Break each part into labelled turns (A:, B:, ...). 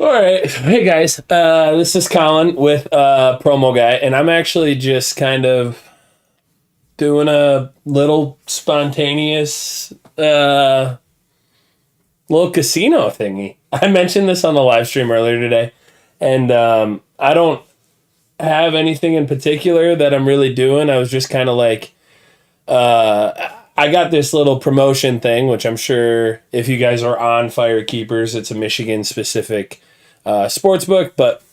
A: All right. Hey guys, this is Colin with Promoguy, and I'm actually just kind of doing a little spontaneous little casino thingy. I mentioned this on the live stream earlier today, and I don't have anything in particular that I'm really doing. I was just kind of like, I got this little promotion thing, which I'm sure if you guys are on FireKeepers, it's a Michigan specific sports book. But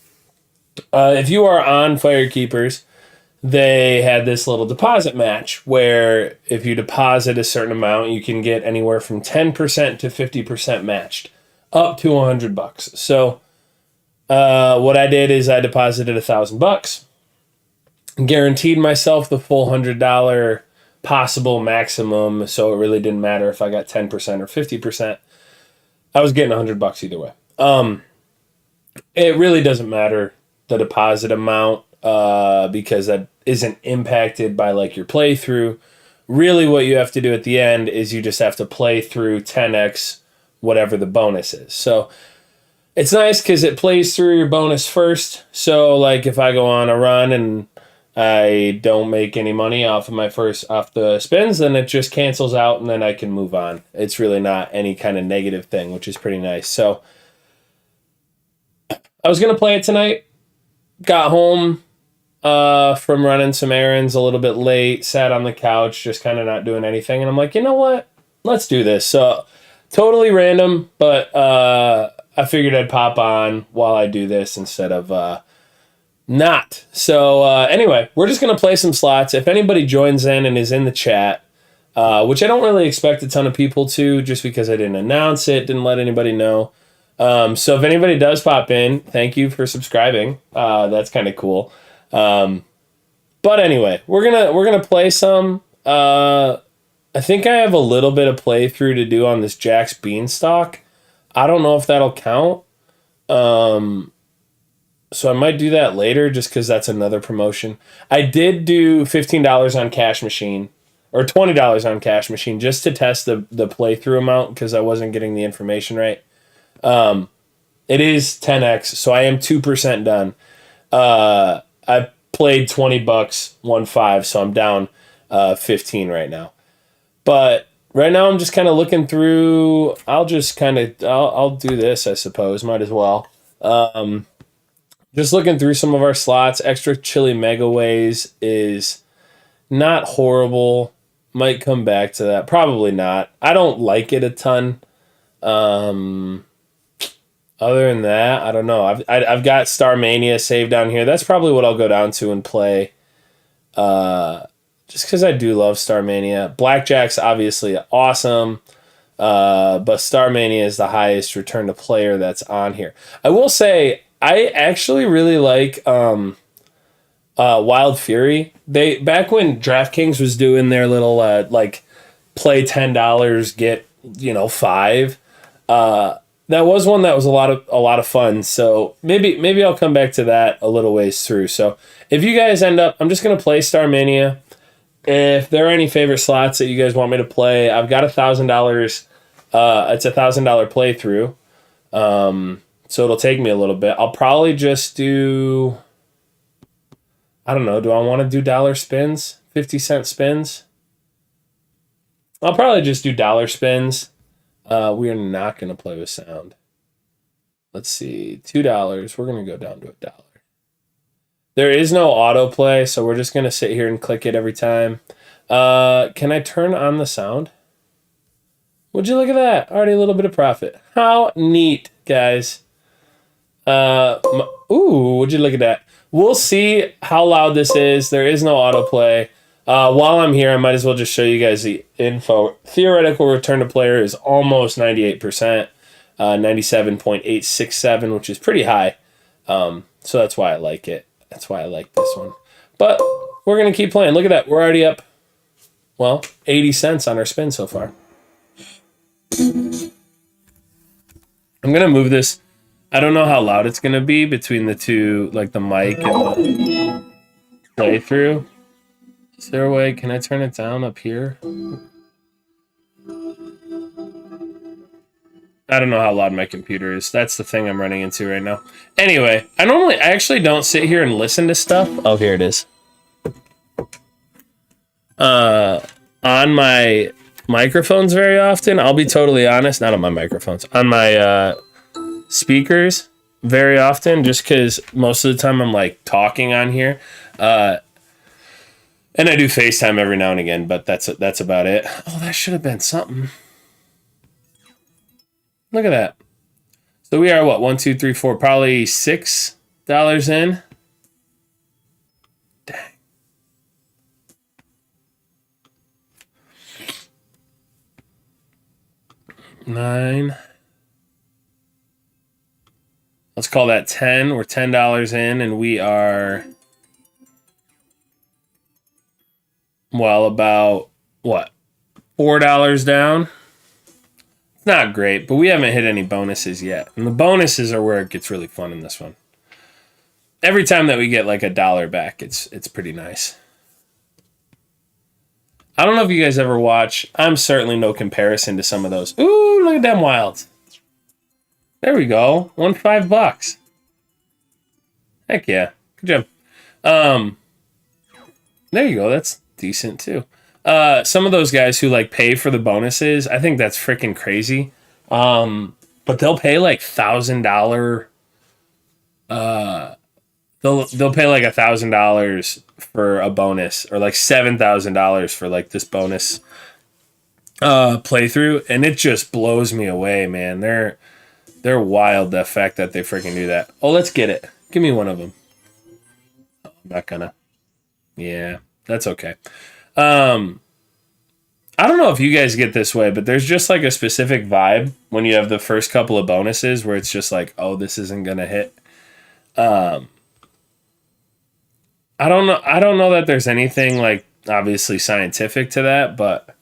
A: if you are on FireKeepers, they had this little deposit match where if you deposit a certain amount, you can get anywhere from 10% to 50% matched, up to $100. So what I did is I deposited $1,000, guaranteed myself the full $100 possible maximum, so it really didn't matter if I got 10% or 50%. I was getting $100 either way. It really doesn't matter the deposit amount because that isn't impacted by like your playthrough. Really what you have to do at the end is you just have to play through 10x whatever the bonus is. So it's nice because it plays through your bonus first. So like if I go on a run and I don't make any money off the spins, then it just cancels out and then I can move on. It's really not any kind of negative thing, which is pretty nice. So I was going to play it tonight. Got home from running some errands a little bit late, sat on the couch, just kind of not doing anything. And I'm like, you know what? Let's do this. So totally random, but I figured I'd pop on while I do this instead of not. So anyway, we're just going to play some slots. If anybody joins in and is in the chat, which I don't really expect a ton of people to, just because I didn't announce it, didn't let anybody know. So if anybody does pop in, thank you for subscribing. That's kind of cool. But anyway, we're gonna play some. I think I have a little bit of playthrough to do on this Jack's Beanstalk. I don't know if that'll count. So I might do that later just because that's another promotion. I did do $15 on Cash Machine, or $20 on Cash Machine, just to test the playthrough amount because I wasn't getting the information right. It is 10x, so I am 2% done. I played $20, won 5, so I'm down 15 right now. But right now I'm just kind of looking through. I'll do this, I suppose. Might as well. Just looking through some of our slots. Extra Chili Mega Ways is not horrible. Might come back to that. Probably not. I don't like it a ton. Other than that, I don't know. I've got Starmania saved down here. That's probably what I'll go down to and play. Just because I do love Starmania. Blackjack's obviously awesome. But Starmania is the highest return to player that's on here. I will say I actually really like Wild Fury. Back when DraftKings was doing their little like play $10, get 5. That was one that was a lot of fun. So maybe I'll come back to that a little ways through. So if you guys end up, I'm just gonna play Starmania. If there are any favorite slots that you guys want me to play, I've got $1,000. It's $1,000 playthrough. So it'll take me a little bit. I'll probably just do, I don't know, do I want to do dollar spins? 50-cent spins? I'll probably just do dollar spins. We are not going to play with sound. Let's see, $2. We're going to go down to $1. There is no autoplay, so we're just going to sit here and click it every time. Can I turn on the sound? Would you look at that? Already a little bit of profit. How neat, guys. Would you look at that? We'll see how loud this is. There is no autoplay. While I'm here, I might as well just show you guys the info. Theoretical return to player is almost 98%, 97.867, which is pretty high. So that's why I like it. That's why I like this one. But we're going to keep playing. Look at that. We're already up, 80 cents on our spin so far. I'm going to move this. I don't know how loud it's going to be between the two, like the mic and the playthrough. Is there a way? Can I turn it down up here? I don't know how loud my computer is. That's the thing I'm running into right now. Anyway, I actually don't sit here and listen to stuff. Oh, here it is. On my microphones very often. I'll be totally honest. Not on my microphones. On my speakers very often, just because most of the time I'm like talking on here. And I do FaceTime every now and again, but that's about it. Oh, that should have been something. Look at that. So we are what? 1, 2, 3, 4, probably $6 in. Dang. $9. Let's call that 10. We're $10 in, and we are, well, about what? $4 down. It's not great, but we haven't hit any bonuses yet. And the bonuses are where it gets really fun in this one. Every time that we get like $1 back, it's pretty nice. I don't know if you guys ever watch. I'm certainly no comparison to some of those. Ooh, look at them wilds. There we go. $5. Heck yeah. Good job. There you go. That's decent too. Some of those guys who like pay for the bonuses, I think that's freaking crazy. But they'll pay like $1,000. They'll pay like $1,000 for a bonus, or like $7,000 for like this bonus playthrough, and it just blows me away, man. They're wild, the fact that they freaking do that. Oh, let's get it. Give me one of them. Oh, I'm not gonna. Yeah, that's okay. I don't know if you guys get this way, but there's just like a specific vibe when you have the first couple of bonuses where it's just like, oh, this isn't gonna hit. I don't know that there's anything like obviously scientific to that, but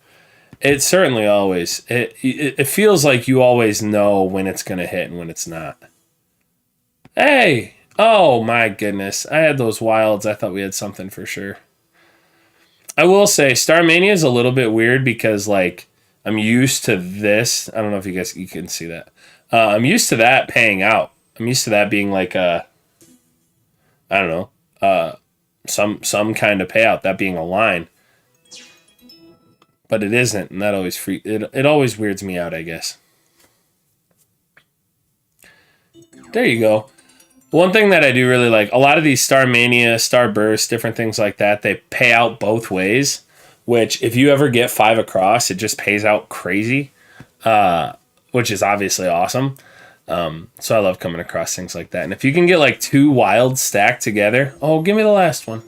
A: it certainly always it feels like you always know when it's gonna hit and when it's not. Hey, oh my goodness, I had those wilds. I thought we had something for sure. I will say Starmania is a little bit weird because like I'm used to this. I don't know if you can see that. I'm used to that paying out. I'm used to that being like I don't know, some kind of payout, that being a line. But it isn't, and that always it always weirds me out, I guess. There you go. One thing that I do really like, a lot of these Starmania, Starburst, different things like that, they pay out both ways, which if you ever get 5 across, it just pays out crazy, which is obviously awesome. So I love coming across things like that. And if you can get like 2 wilds stacked together, oh, give me the last one.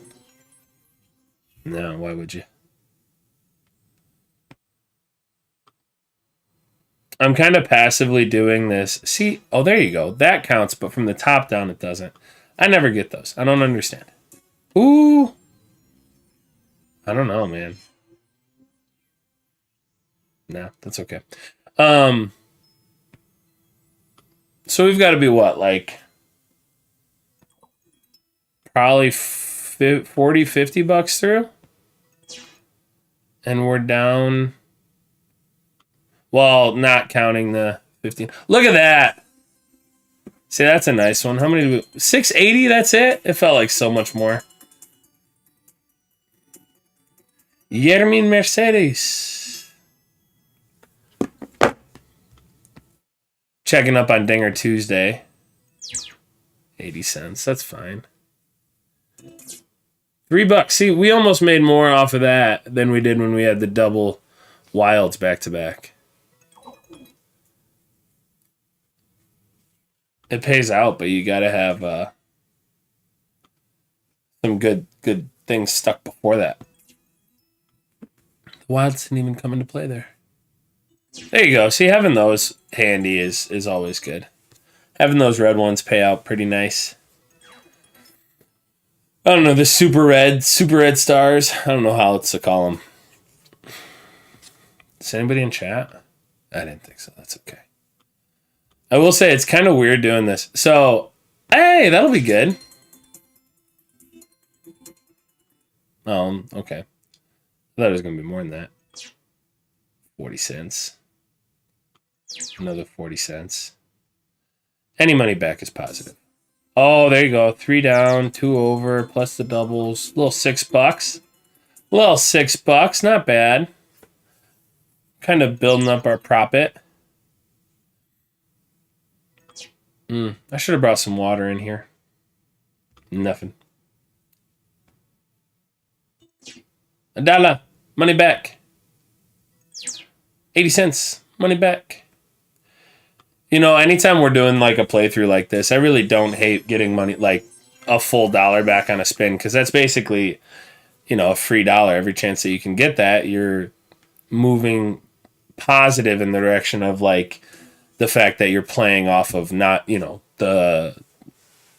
A: No, why would you? I'm kind of passively doing this. See, oh, there you go. That counts, but from the top down, it doesn't. I never get those. I don't understand. Ooh. I don't know, man. Nah, that's okay. So we've got to be what, like probably 40, $50 through? And we're down. Well, not counting the 15. Look at that. See, that's a nice one. How many do we... 680, that's it? It felt like so much more. Yermin Mercedes. Checking up on Dinger Tuesday. 80 cents. That's fine. $3. See, we almost made more off of that than we did when we had the double wilds back to back. It pays out, but you gotta have some good things stuck before that. The wilds didn't even come into play there. There you go. See, having those handy is always good. Having those red ones pay out pretty nice. I don't know, the super red stars. I don't know how else to call them. Is anybody in chat? I didn't think so. That's okay. I will say it's kind of weird doing this. So, hey, that'll be good. Okay. I thought it was going to be more than that. 40 cents. Another 40 cents. Any money back is positive. Oh, there you go. 3 down, 2 over, plus the doubles. Little $6. Little $6. Not bad. Kind of building up our profit. I should have brought some water in here. Nothing. $1. Money back. 80 cents. Money back. You know, anytime we're doing like a playthrough like this, I really don't hate getting money, like a full dollar back on a spin, because that's basically, you know, a free dollar. Every chance that you can get that, you're moving positive in the direction of like the fact that you're playing off of not, you know, the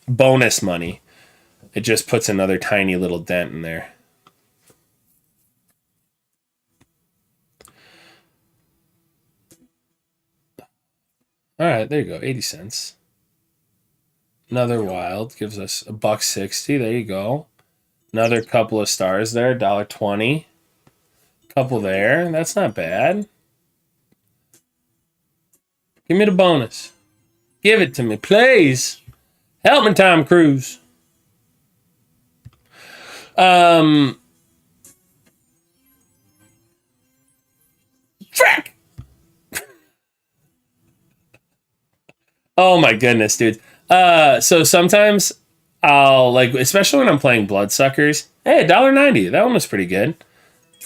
A: bonus money. It just puts another tiny little dent in there. All right, there you go. 80 cents. Another wild gives us $1.60. There you go. Another couple of stars there. $1.20. Couple there. That's not bad. Give me the bonus. Give it to me, please. Help me, Tom Cruise. Frack! Oh my goodness, dude. So sometimes I'll like, especially when I'm playing Bloodsuckers. Hey, $1.90. That one was pretty good.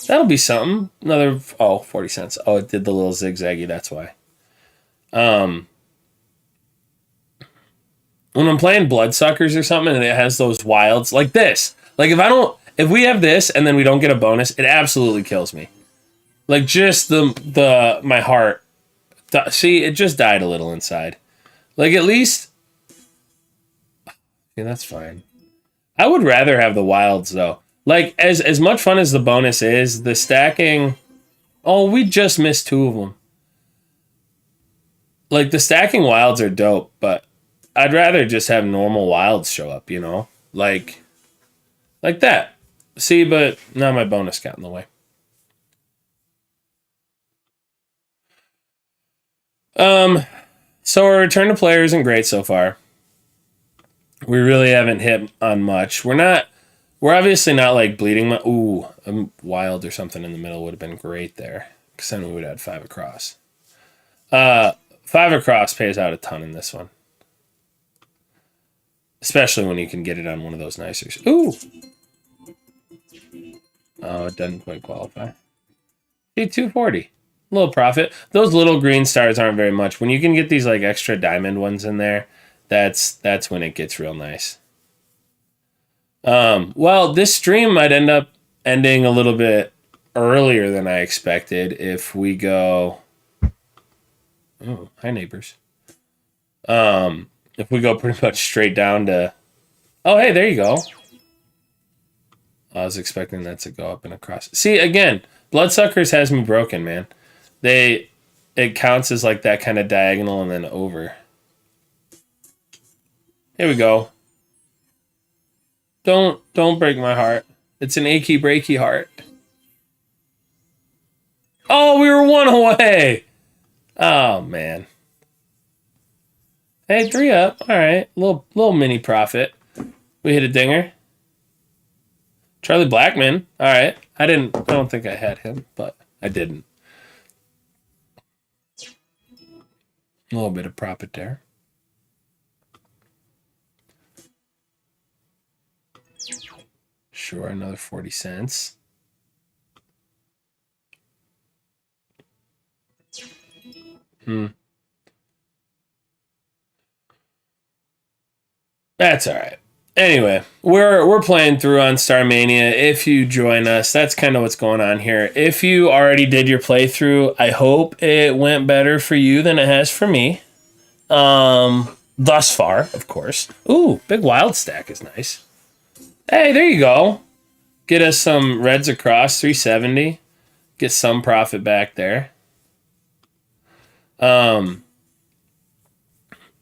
A: That'll be something. Another 40 cents. Oh, it did the little zigzaggy, that's why. When I'm playing Bloodsuckers or something and it has those wilds like this. Like if we have this and then we don't get a bonus, it absolutely kills me. Like just my heart. See, it just died a little inside. Like at least, yeah, that's fine. I would rather have the wilds though. Like as much fun as the bonus is, the stacking. Oh, we just missed 2 of them. Like the stacking wilds are dope, but I'd rather just have normal wilds show up. You know, like that. See, but now my bonus got in the way. So our return to player isn't great so far. We really haven't hit on much. We're obviously not like bleeding. Ooh, a wild or something in the middle would have been great there. Because then we would have had 5 across. 5 across pays out a ton in this one. Especially when you can get it on one of those nicer. Ooh! Oh, it doesn't quite qualify. See, 240. A little profit. Those little green stars aren't very much. When you can get these like extra diamond ones in there, that's when it gets real nice. Well, this stream might end up ending a little bit earlier than I expected if we go. Oh, hi neighbors. If we go pretty much straight down to. Oh, hey, there you go. I was expecting that to go up and across. See, again, Bloodsuckers has me broken, man. It counts as like that kind of diagonal and then over. Here we go. Don't break my heart. It's an achy breaky heart. Oh, we were 1 away. Oh man. Hey, 3 up. All right, little mini profit. We hit a dinger. Charlie Blackman. All right. I don't think I had him, but I didn't. A little bit of profit there. Sure, another 40 cents. That's all right. Anyway, we're playing through on Starmania. If you join us, that's kind of what's going on here. If you already did your playthrough, I hope it went better for you than it has for me. Thus far, of course. Ooh, big wild stack is nice. Hey, there you go. Get us some reds across, 370. Get some profit back there.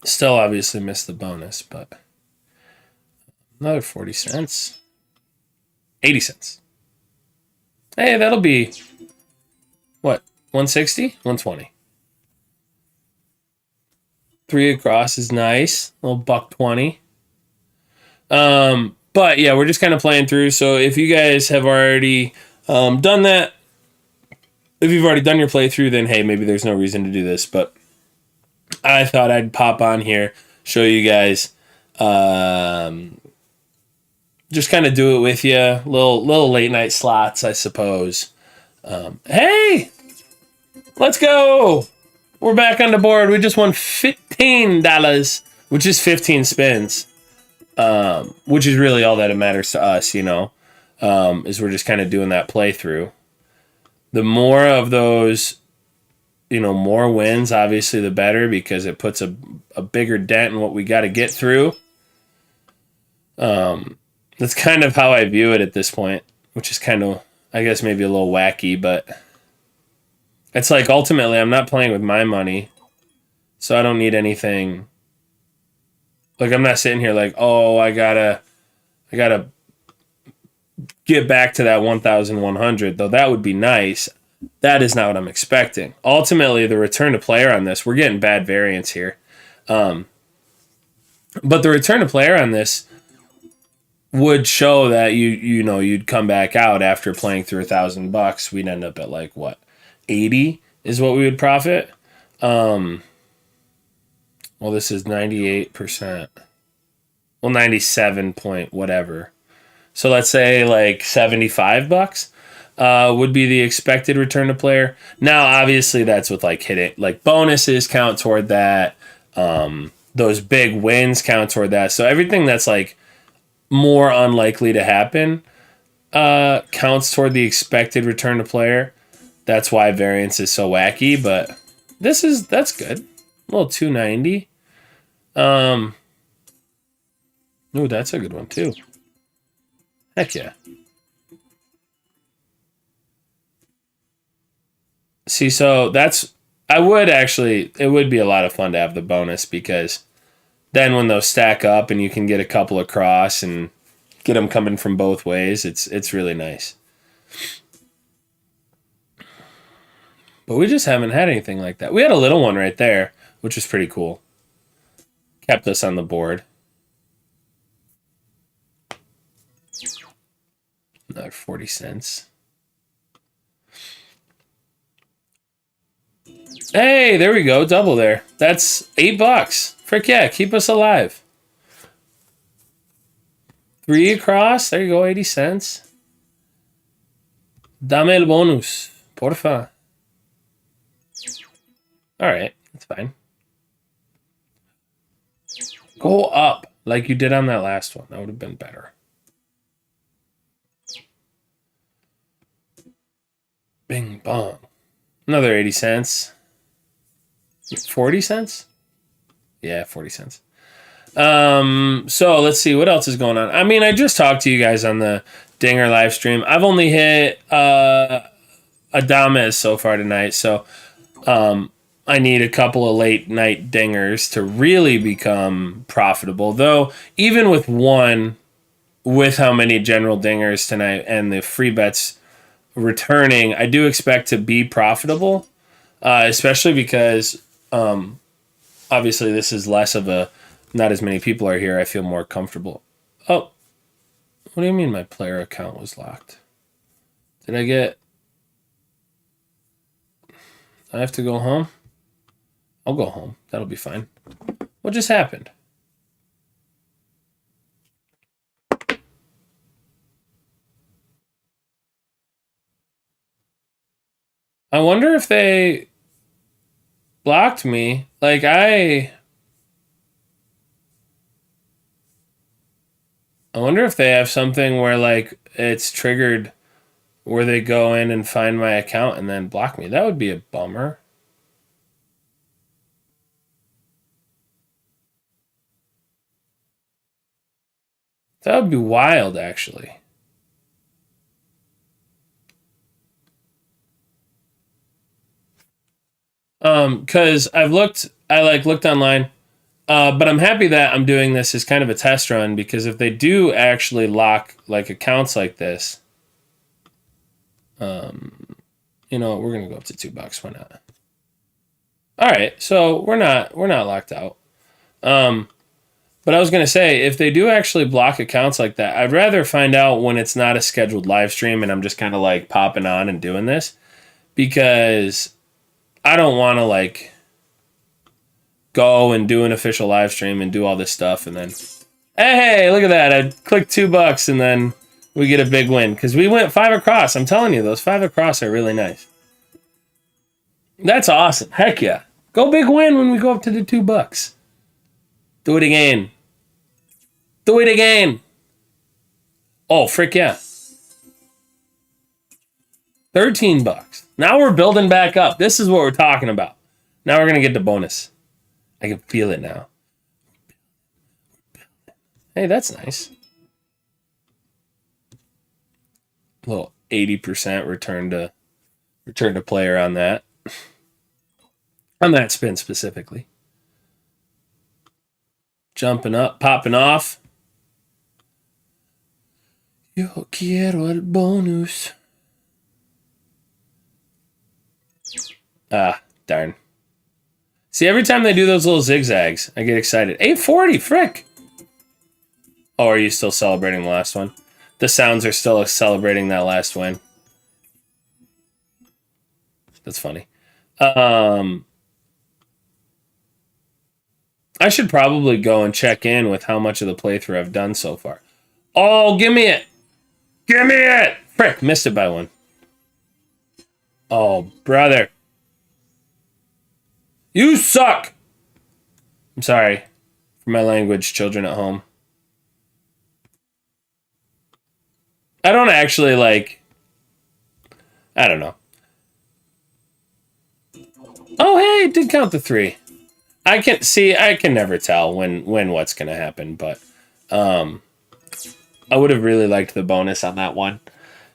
A: Still obviously missed the bonus, but another 40 cents. 80 cents. Hey, that'll be what? 160? 120. 3 across is nice. A little $1.20. But yeah, we're just kind of playing through. So if you guys have already done that, if you've already done your playthrough, then hey, maybe there's no reason to do this. But I thought I'd pop on here, show you guys, just kind of do it with you. Little late night slots, I suppose. Hey, let's go. We're back on the board. We just won $15, which is 15 spins, which is really all that matters to us, is we're just kind of doing that playthrough. The more of those, more wins, obviously, the better, because it puts a bigger dent in what we got to get through. That's kind of how I view it at this point, which is kind of, I guess, maybe a little wacky, but it's like ultimately I'm not playing with my money, so I don't need anything. Like, I'm not sitting here like, oh, I gotta get back to that 1,100, though that would be nice. That is not what I'm expecting. Ultimately, the return to player on this, we're getting bad variance here. But the return to player on this would show that you'd come back out after playing through $1,000. We'd end up at like what, 80 is what we would profit. Well, this is 98%. Well, 97 point whatever. So let's say like $75 would be the expected return to player. Now, obviously, that's with like hitting, like bonuses count toward that. Those big wins count toward that. So everything that's like more unlikely to happen counts toward the expected return to player. That's why variance is so wacky, but that's good. A little 290. Ooh, that's a good one too. Heck yeah. See, so it would be a lot of fun to have the bonus, because then when those stack up and you can get a couple across and get them coming from both ways, it's really nice. But we just haven't had anything like that. We had a little one right there, which was pretty cool. Kept us on the board. Another 40 cents. Hey, there we go. Double there. That's $8. Frick yeah, keep us alive. 3 across. There you go, 80 cents. Dame el bonus, porfa. All right, that's fine. Go up like you did on that last one. That would have been better. Bing bong. Another 80 cents. 40 cents? Yeah, 40 cents. So let's see what else is going on. I mean, I just talked to you guys on the Dinger live stream. I've only hit Adames so far tonight, so I need a couple of late night dingers to really become profitable. Though even with one, with how many general dingers tonight and the free bets returning, I do expect to be profitable, especially because obviously this is less of a, not as many people are here. I feel more comfortable. Oh, what do you mean my player account was locked? Did I get... I have to go home? I'll go home. That'll be fine. What just happened? I wonder if they blocked me. Like, I wonder if they have something where, like, it's triggered where they go in and find my account and then block me. That would be a bummer. That would be wild, actually. Because I looked online, but I'm happy that I'm doing this as kind of a test run, because if they do actually lock like accounts like this, we're gonna go up to $2. Why not? All right, so we're not locked out. But I was going to say, if they do actually block accounts like that, I'd rather find out when it's not a scheduled live stream and I'm just kind of like popping on and doing this, because I don't want to like go and do an official live stream and do all this stuff and then, hey, look at that. I clicked $2 and then we get a big win because we went 5 across. I'm telling you, those 5 across are really nice. That's awesome. Heck yeah. Go big win when we go up to the $2. Do it again. Do it again. Oh, frick yeah. $13. Now we're building back up. This is what we're talking about. Now we're going to get the bonus. I can feel it now. Hey, that's nice. A little 80% return to player on that. On that spin specifically. Jumping up, popping off. Yo quiero el bonus. Ah, darn. See, every time they do those little zigzags, I get excited. 840, frick. Oh, are you still celebrating the last one? The sounds are still celebrating that last win. That's funny. I should probably go and check in with how much of the playthrough I've done so far. Oh, give me it. Give me it. Frick, missed it by one. Oh, brother. You suck. I'm sorry for my language, children at home. I don't actually like... I don't know. Oh, hey, it did count the 3. I can never tell when what's going to happen, but I would have really liked the bonus on that one.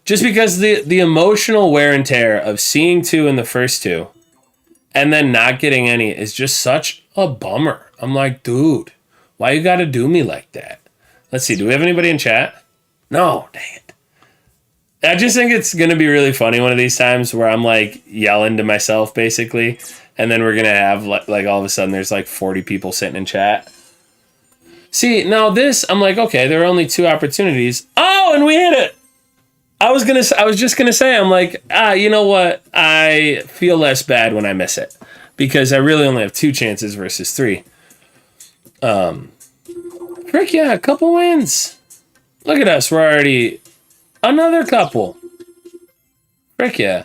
A: Just because the emotional wear and tear of seeing 2 in the first 2 and then not getting any is just such a bummer. I'm like, dude, why you got to do me like that? Let's see, do we have anybody in chat? No, dang it. I just think it's going to be really funny one of these times where I'm like yelling to myself basically, and then we're going to have like all of a sudden there's like 40 people sitting in chat. See, now this, I'm like, okay, there are only 2 opportunities. Oh, and we hit it. I was just going to say, I'm like, you know what? I feel less bad when I miss it because I really only have 2 chances versus 3. Frick yeah, a couple wins. Look at us. We're already another couple. Frick yeah.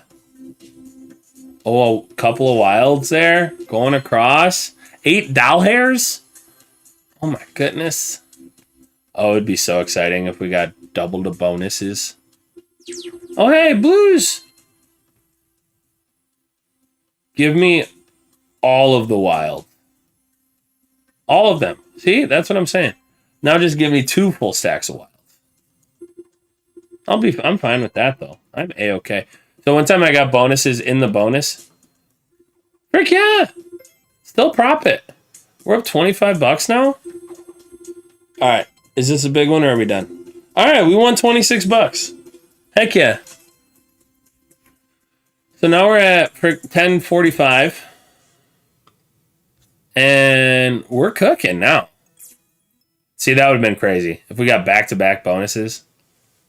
A: Oh, a couple of wilds there. Going across. 8 doll hairs. Oh my goodness. Oh, it'd be so exciting if we got double the bonuses. Oh, hey, blues. Give me all of the wild. All of them. See, that's what I'm saying. Now just give me 2 full stacks of wilds. I'm fine with that though. I'm A-okay. So one time I got bonuses in the bonus. Frick yeah. Still profit. We're up $25 now. All right. Is this a big one or are we done? All right. We won $26. Heck yeah. So now we're at 10:45. And we're cooking now. See, that would have been crazy. If we got back-to-back bonuses.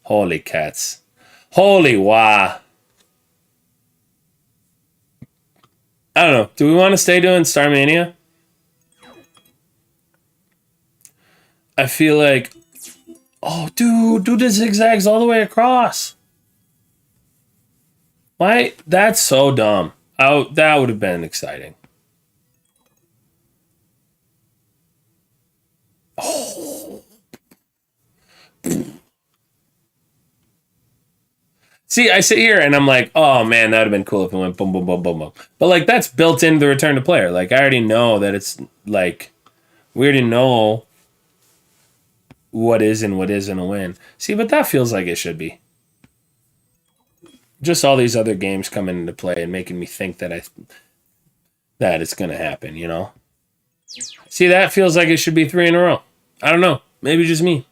A: Holy cats. Holy wow. I don't know. Do we want to stay doing Starmania? I feel like... Oh, dude. Do the zigzags all the way across. Why? That's so dumb. Oh, that would have been exciting. Oh. See, I sit here and I'm like, oh man, that would have been cool if it went boom, boom, boom, boom, boom. But like, that's built into the return to player. Like, I already know that it's like, we already know what is and what isn't a win. See, but that feels like it should be. Just all these other games coming into play and making me think that that it's going to happen, you know? See, that feels like it should be 3 in a row. I don't know. Maybe just me.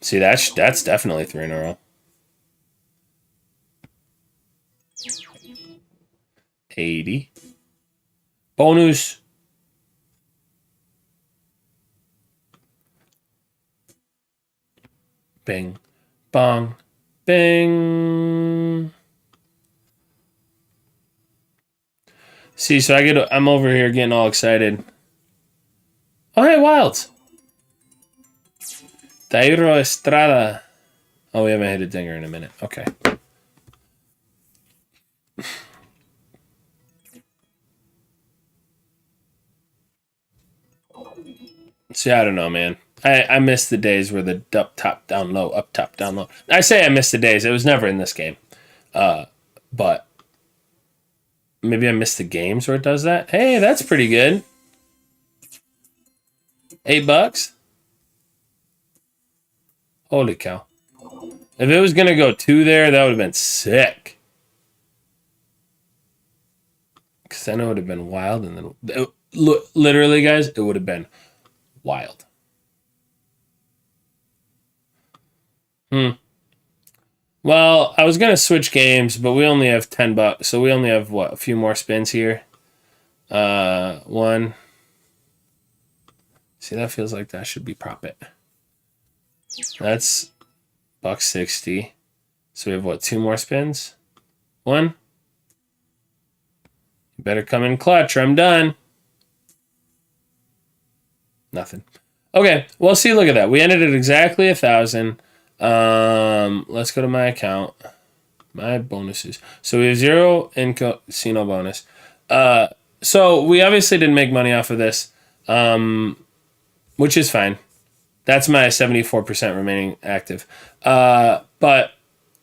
A: See, that's definitely 3 in a row. 80. Bonus. Bing, bong, bing. See, so I'm over here getting all excited. Oh, hey, Wilds. Dairo Estrada. Oh, we haven't hit a dinger in a minute. Okay. See, I don't know, man. I miss the days where the up, top, down, low, up, top, down, low. I say I miss the days. It was never in this game. But maybe I missed the games where it does that. Hey, that's pretty good. $8. Holy cow. If it was going to go 2 there, that would have been sick. Because then it would have been wild. And then, literally, guys, it would have been wild. Well, I was going to switch games, but we only have $10. So we only have, what, a few more spins here? One. See, that feels like that should be profit. That's $1.60. So we have, what, 2 more spins? 1. You better come in clutch or I'm done. Nothing. Okay, well, see, look at that. We ended at exactly 1,000. Let's go to my account. My bonuses. So we have 0 in casino bonus. So we obviously didn't make money off of this, which is fine. That's my 74% remaining active. But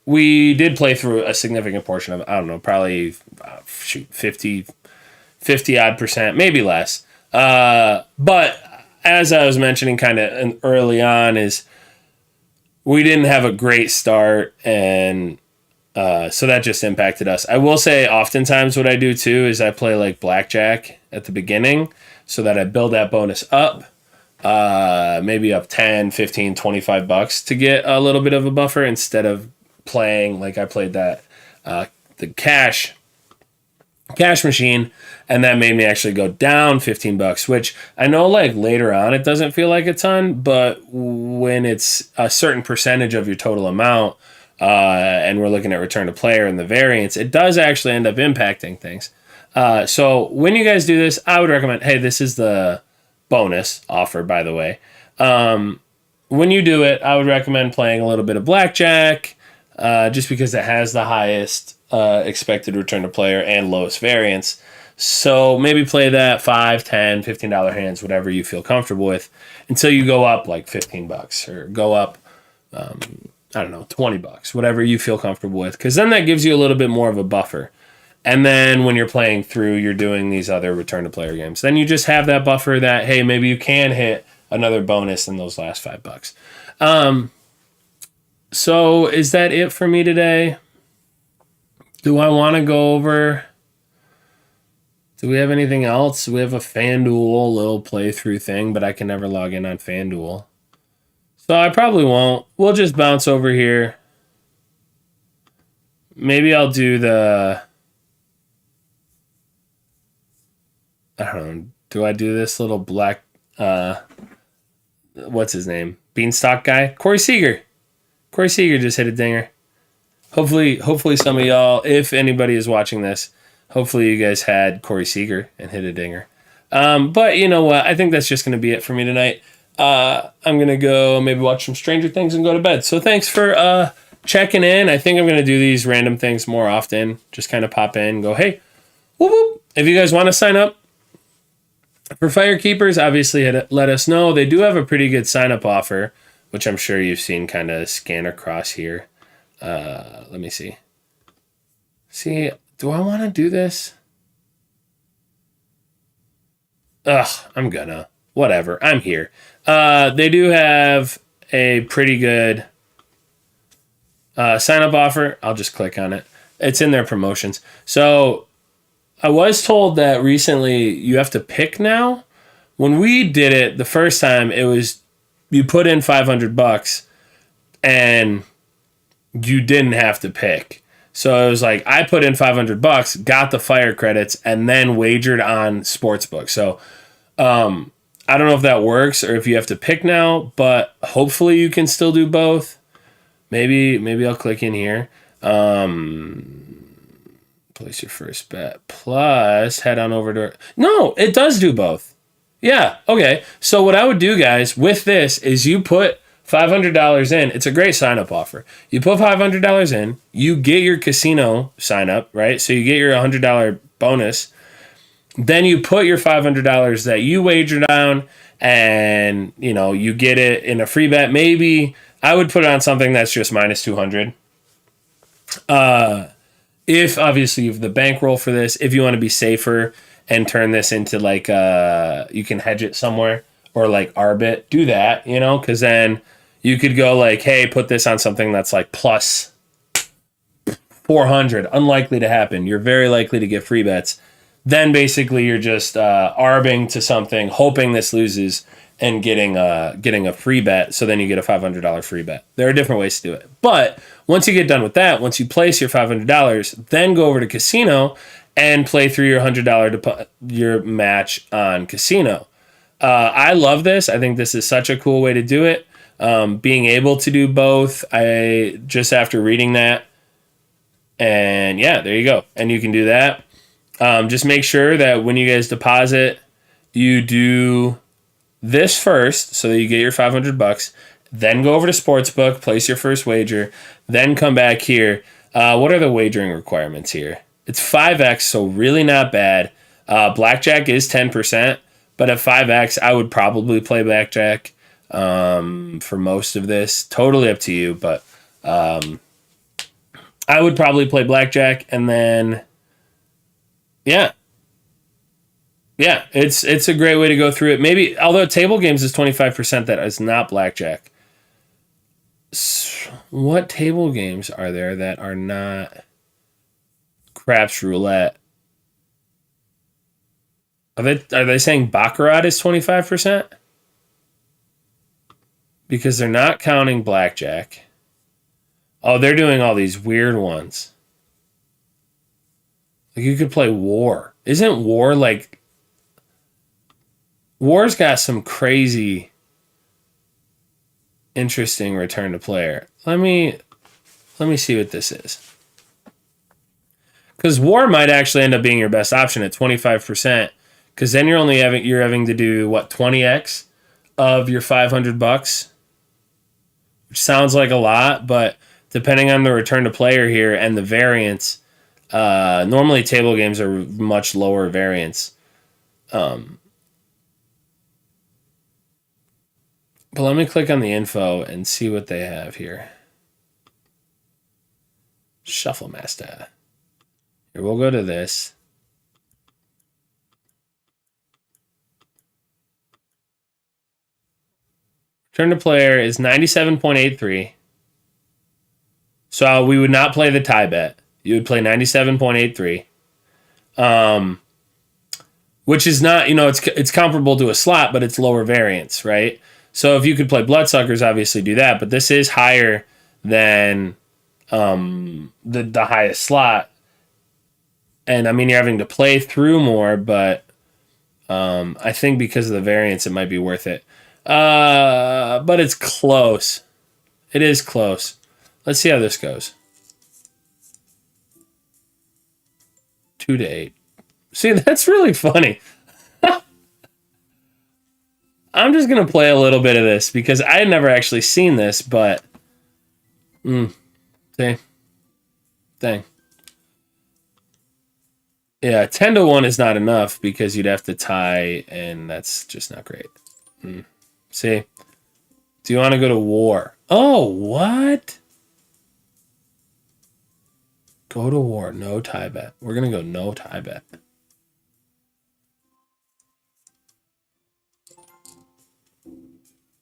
A: we did play through a significant portion of, I don't know, probably 50 odd percent, maybe less. But as I was mentioning kind of early on, is we didn't have a great start, and so that just impacted us. I will say oftentimes what I do too is I play like blackjack at the beginning so that I build that bonus up, maybe up 10, 15, $25 to get a little bit of a buffer instead of playing like I played that the cash machine, and that made me actually go down $15, which I know like later on it doesn't feel like a ton, but when it's a certain percentage of your total amount, and we're looking at return to player and the variance, it does actually end up impacting things. So when you guys do this, I would recommend, hey, this is the bonus offer, by the way. When you do it, I would recommend playing a little bit of blackjack, just because it has the highest expected return to player and lowest variance. So maybe play that $5, $10, $15 hands, whatever you feel comfortable with, until you go up like $15 or go up, I don't know, $20, whatever you feel comfortable with, because then that gives you a little bit more of a buffer. And then when you're playing through, you're doing these other return to player games, then you just have that buffer that, hey, maybe you can hit another bonus in those last $5. So is that it for me today? Do I want to go over? Do we have anything else? We have a FanDuel little playthrough thing, but I can never log in on FanDuel. So I probably won't. We'll just bounce over here. Maybe I'll do the... I don't know. Do I do this little black... what's his name? Beanstalk guy? Corey Seager. Corey Seager just hit a dinger. Hopefully some of y'all, if anybody is watching this, hopefully you guys had Corey Seager and hit a dinger. But you know what? I think that's just going to be it for me tonight. I'm going to go maybe watch some Stranger Things and go to bed. So thanks for checking in. I think I'm going to do these random things more often. Just kind of pop in, go, hey, whoop, whoop. If you guys want to sign up for FireKeepers, obviously let us know. They do have a pretty good sign-up offer, which I'm sure you've seen kind of scan across here. Let me see. See, do I want to do this? Ugh, I'm gonna. Whatever, I'm here. They do have a pretty good sign-up offer. I'll just click on it. It's in their promotions. So I was told that recently you have to pick now. When we did it the first time, it was you put in $500 and you didn't have to pick. So it was like I put in $500, got the fire credits, and then wagered on sportsbook. So I don't know if that works or if you have to pick now, but hopefully you can still do both. Maybe I'll click in here. Place your first bet. Plus, head on over to. No, it does do both. Yeah. Okay. So what I would do, guys, with this is you put $500 in. It's a great sign up offer. You put $500 in. You get your casino sign up, right? So you get your $100 bonus. Then you put your $500 that you wager down, and you get it in a free bet. Maybe I would put it on something that's just minus 200. If obviously you have the bankroll for this, if you want to be safer and turn this into like you can hedge it somewhere or like arbit, do that, because then you could go like, hey, put this on something that's like plus 400, unlikely to happen. You're very likely to get free bets. Then basically you're just arbing to something, hoping this loses, and getting a free bet. So then you get a $500 free bet. There are different ways to do it. But once you get done with that, once you place your $500, then go over to casino and play through your $100 your match on casino. I love this. I think this is such a cool way to do it. Being able to do both, I just after reading that, and yeah, there you go. And you can do that. Just make sure that when you guys deposit, you do this first so that you get your $500, then go over to Sportsbook, place your first wager, then come back here. What are the wagering requirements here? It's 5x, so really not bad. Blackjack is 10%, but at 5x, I would probably play blackjack for most of this. Totally up to you, but I would probably play blackjack, and then yeah, it's a great way to go through it. Maybe, although table games is 25%, that is not blackjack. What table games are there that are not craps roulette? Are they saying baccarat is 25%? Because they're not counting blackjack. Oh, they're doing all these weird ones. Like you could play war. Isn't war like... War's got some crazy, interesting return to player. Let me see what this is. Because war might actually end up being your best option at 25%. Because then you're having to do what, 20x of your $500, which sounds like a lot, but depending on the return to player here and the variance, normally table games are much lower variance. But let me click on the info and see what they have here. Shuffle Master. Here, we'll go to this. Return to player is 97.83. So we would not play the tie bet. You would play 97.83. Which is not, it's comparable to a slot, but it's lower variance, right? So if you could play Bloodsuckers, obviously do that. But this is higher than the highest slot. And I mean, you're having to play through more, but I think because of the variance, it might be worth it. But it's close. It is close. Let's see how this goes. 2 to 8. See, that's really funny. I'm just going to play a little bit of this because I had never actually seen this, but... see? Dang. Yeah, 10 to 1 is not enough because you'd have to tie, and that's just not great. See? Do you want to go to war? Oh, what? Go to war. No tie bet. We're going to go no tie bet.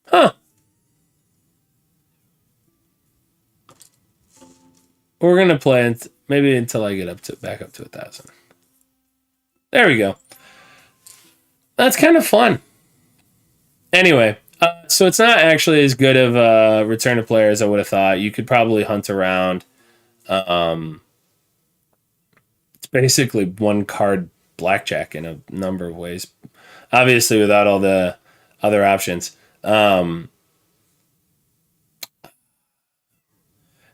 A: Huh. We're going to play maybe until I get back up to 1,000. There we go. That's kind of fun. Anyway, so it's not actually as good of a return to player as I would have thought. You could probably hunt around. It's basically one card blackjack in a number of ways. Obviously, without all the other options.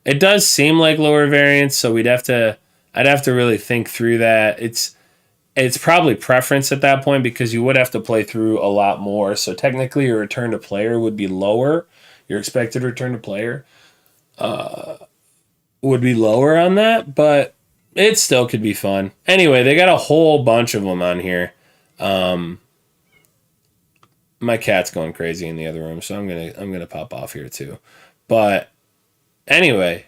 A: It does seem like lower variance, so I'd have to really think through that. It's probably preference at that point because you would have to play through a lot more. So technically, your return to player would be lower. Your expected return to player would be lower on that, but it still could be fun. Anyway, they got a whole bunch of them on here. My cat's going crazy in the other room, so I'm gonna pop off here too. But anyway,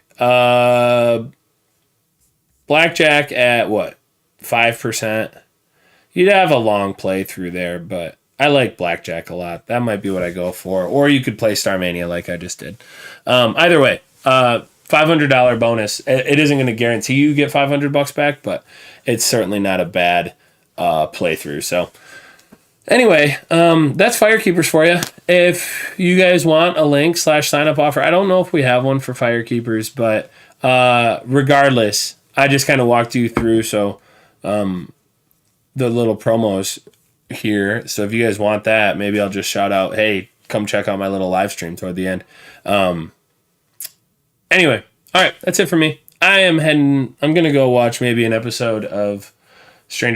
A: blackjack at what 5%. You'd have a long playthrough there, but I like blackjack a lot. That might be what I go for. Or you could play Starmania like I just did. Either way, $500 bonus. It isn't going to guarantee you get $500 back, but it's certainly not a bad playthrough. So anyway, that's FireKeepers for you. If you guys want a link / sign up offer, I don't know if we have one for FireKeepers, but regardless, I just kind of walked you through. So the little promos here. So if you guys want that, maybe I'll just shout out, hey, come check out my little live stream toward the end. Anyway, all right, that's it for me. I'm going to go watch maybe an episode of Stranger